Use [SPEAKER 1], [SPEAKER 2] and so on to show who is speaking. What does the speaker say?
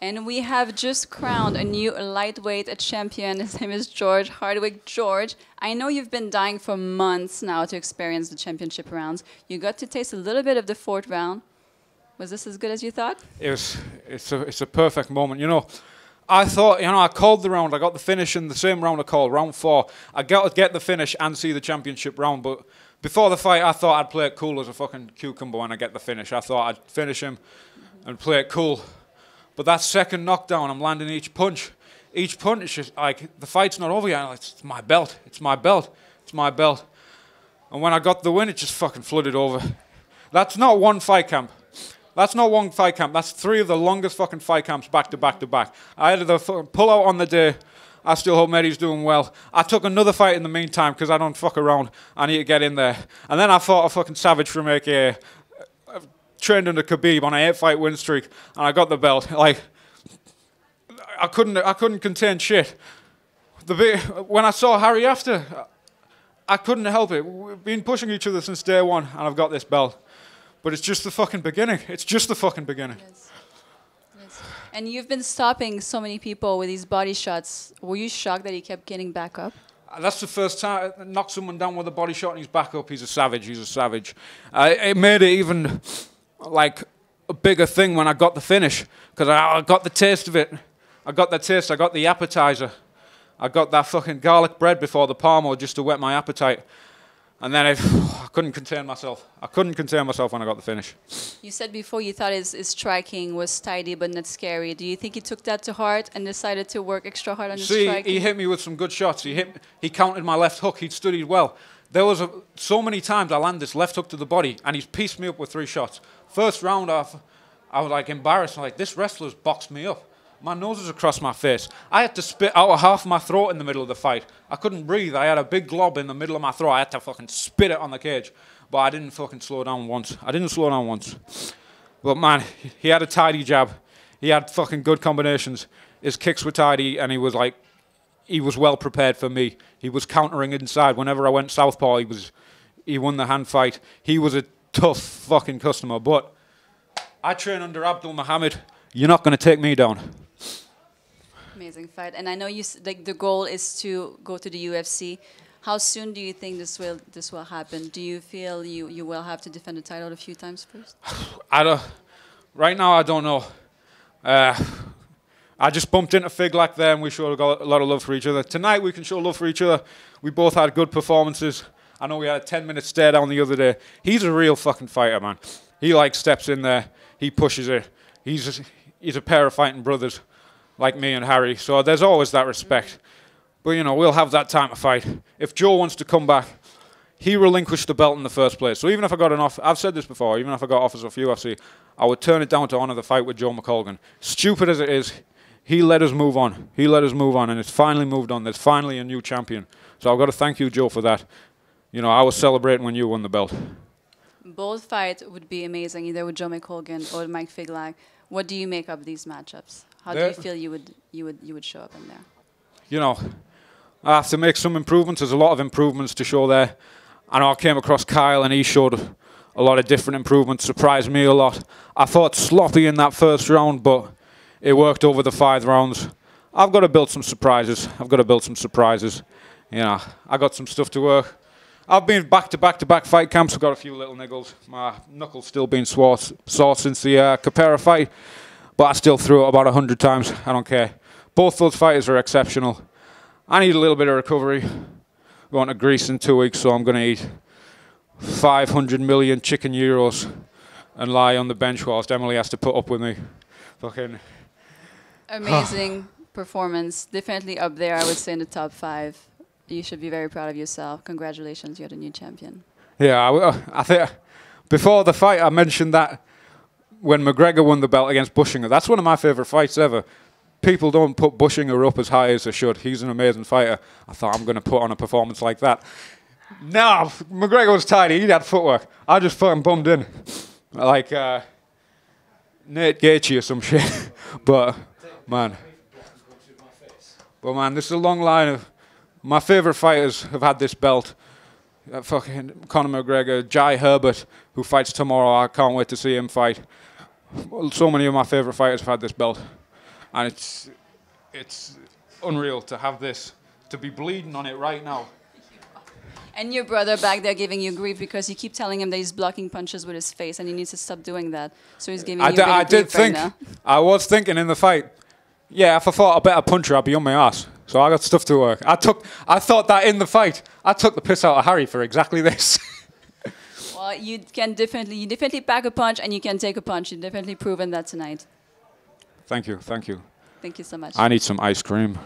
[SPEAKER 1] And we have just crowned a new lightweight champion. His name is George Hardwick. George, I know you've been dying for months now to experience the championship rounds. You got to taste a little bit of the fourth round. Was this as good as you thought?
[SPEAKER 2] It's a perfect moment. You know, I thought, you know, I called the round. I got the finish in the same round I called, round 4. I got to get the finish and see the championship round. But before the fight, I thought I'd play it cool as a fucking cucumber when I get the finish. I thought I'd finish him and play it cool. But that second knockdown, I'm landing each punch. Each punch is just like, the fight's not over yet. It's my belt. It's my belt. It's my belt. And when I got the win, it just fucking flooded over. That's not one fight camp. That's not one fight camp. That's 3 of the longest fucking fight camps back to back to back. I had the pull out on the day. I still hope Mehdi's doing well. I took another fight in the meantime because I don't fuck around. I need to get in there. And then I fought a fucking savage from AKA. Trained under Khabib on an 8-fight win streak, and I got the belt. Like, I couldn't contain shit. When I saw Harry after, I couldn't help it. We've been pushing each other since day one, and I've got this belt. But it's just the fucking beginning. It's just the fucking beginning.
[SPEAKER 1] Yes. Yes. And you've been stopping so many people with these body shots. Were you shocked that he kept getting back up?
[SPEAKER 2] That's the first time I knocked someone down with a body shot and he's back up. He's a savage. He's a savage. It made it even like a bigger thing when I got the finish, because I got the taste of it. I got the taste. I got the appetizer. I got that fucking garlic bread before the parmo just to whet my appetite. And then I couldn't contain myself. I couldn't contain myself when I got the finish.
[SPEAKER 1] You said before you thought his striking was tidy but not scary. Do you think he took that to heart and decided to work extra hard on his striking?
[SPEAKER 2] He hit me with some good shots. He countered my left hook. He'd studied well. There was so many times I landed this left hook to the body and he's pieced me up with 3 shots. First round off, I was like embarrassed. I'm like, this wrestler's boxed me up. My nose is across my face. I had to spit out half my throat in the middle of the fight. I couldn't breathe. I had a big glob in the middle of my throat. I had to fucking spit it on the cage. But I didn't fucking slow down once. I didn't slow down once. But man, he had a tidy jab. He had fucking good combinations. His kicks were tidy and he was well prepared for me. He was countering inside. Whenever I went southpaw, he won the hand fight. He was a tough fucking customer. But I train under Abdul Muhammad. You're not going to take me down.
[SPEAKER 1] Amazing fight. And I know like the goal is to go to the UFC. How soon do you think this will happen? Do you feel you will have to defend the title a few times first?
[SPEAKER 2] Right now, I don't know. I just bumped into Figlak there and we showed a lot of love for each other. Tonight we can show love for each other. We both had good performances. I know we had a 10-minute stare down the other day. He's a real fucking fighter, man. He like steps in there. He pushes it. He's a pair of fighting brothers like me and Harry. So there's always that respect. But, you know, we'll have that time to fight. If Joe wants to come back, he relinquished the belt in the first place. So even if I got an offer, I've said this before, even if I got offers of UFC, I would turn it down to honour the fight with Joe McColgan. Stupid as it is, he let us move on. He let us move on, and it's finally moved on. There's finally a new champion. So I've got to thank you, Joe, for that. You know, I was celebrating when you won the belt.
[SPEAKER 1] Both fights would be amazing, either with Joe McColgan or Mike Figlak. What do you make of these matchups? How do you feel you would show up in there?
[SPEAKER 2] You know, I have to make some improvements. There's a lot of improvements to show there. I know I came across Kyle and he showed a lot of different improvements, surprised me a lot. I thought sloppy in that first round, but it worked over the 5 rounds. I've got to build some surprises. You know, I got some stuff to work. I've been back-to-back fight camps. I've got a few little niggles. My knuckle's still been sore since the Capera fight, but I still threw it about 100 times. I don't care. Both those fighters are exceptional. I need a little bit of recovery. Going to Greece in 2 weeks, so I'm going to eat 500 million chicken euros and lie on the bench whilst Emily has to put up with me. Fucking
[SPEAKER 1] amazing performance. Definitely up there, I would say, in the top 5. You should be very proud of yourself. Congratulations, you're the new champion.
[SPEAKER 2] Yeah, I think before the fight I mentioned that when McGregor won the belt against Bushinger. That's one of my favourite fights ever. People don't put Bushinger up as high as they should. He's an amazing fighter. I thought I'm going to put on a performance like that. No, McGregor was tidy. He had footwork. I just fucking bummed in. Like Nate Gaethje or some shit. But, man, this is a long line of... My favourite fighters have had this belt. Fucking Conor McGregor, Jai Herbert, who fights tomorrow. I can't wait to see him fight. So many of my favourite fighters have had this belt. and it's unreal to have this, to be bleeding on it right now.
[SPEAKER 1] And your brother back there giving you grief because you keep telling him that he's blocking punches with his face and he needs to stop doing that. So he's giving you a bit of grief right now.
[SPEAKER 2] I was thinking in the fight, yeah, if I fought a better puncher, I'd be on my ass. So I got stuff to work. I thought that in the fight, I took the piss out of Harry for exactly this.
[SPEAKER 1] Well, you definitely pack a punch and you can take a punch. You've definitely proven that tonight.
[SPEAKER 2] Thank you, thank you.
[SPEAKER 1] Thank you so much.
[SPEAKER 2] I need some ice cream.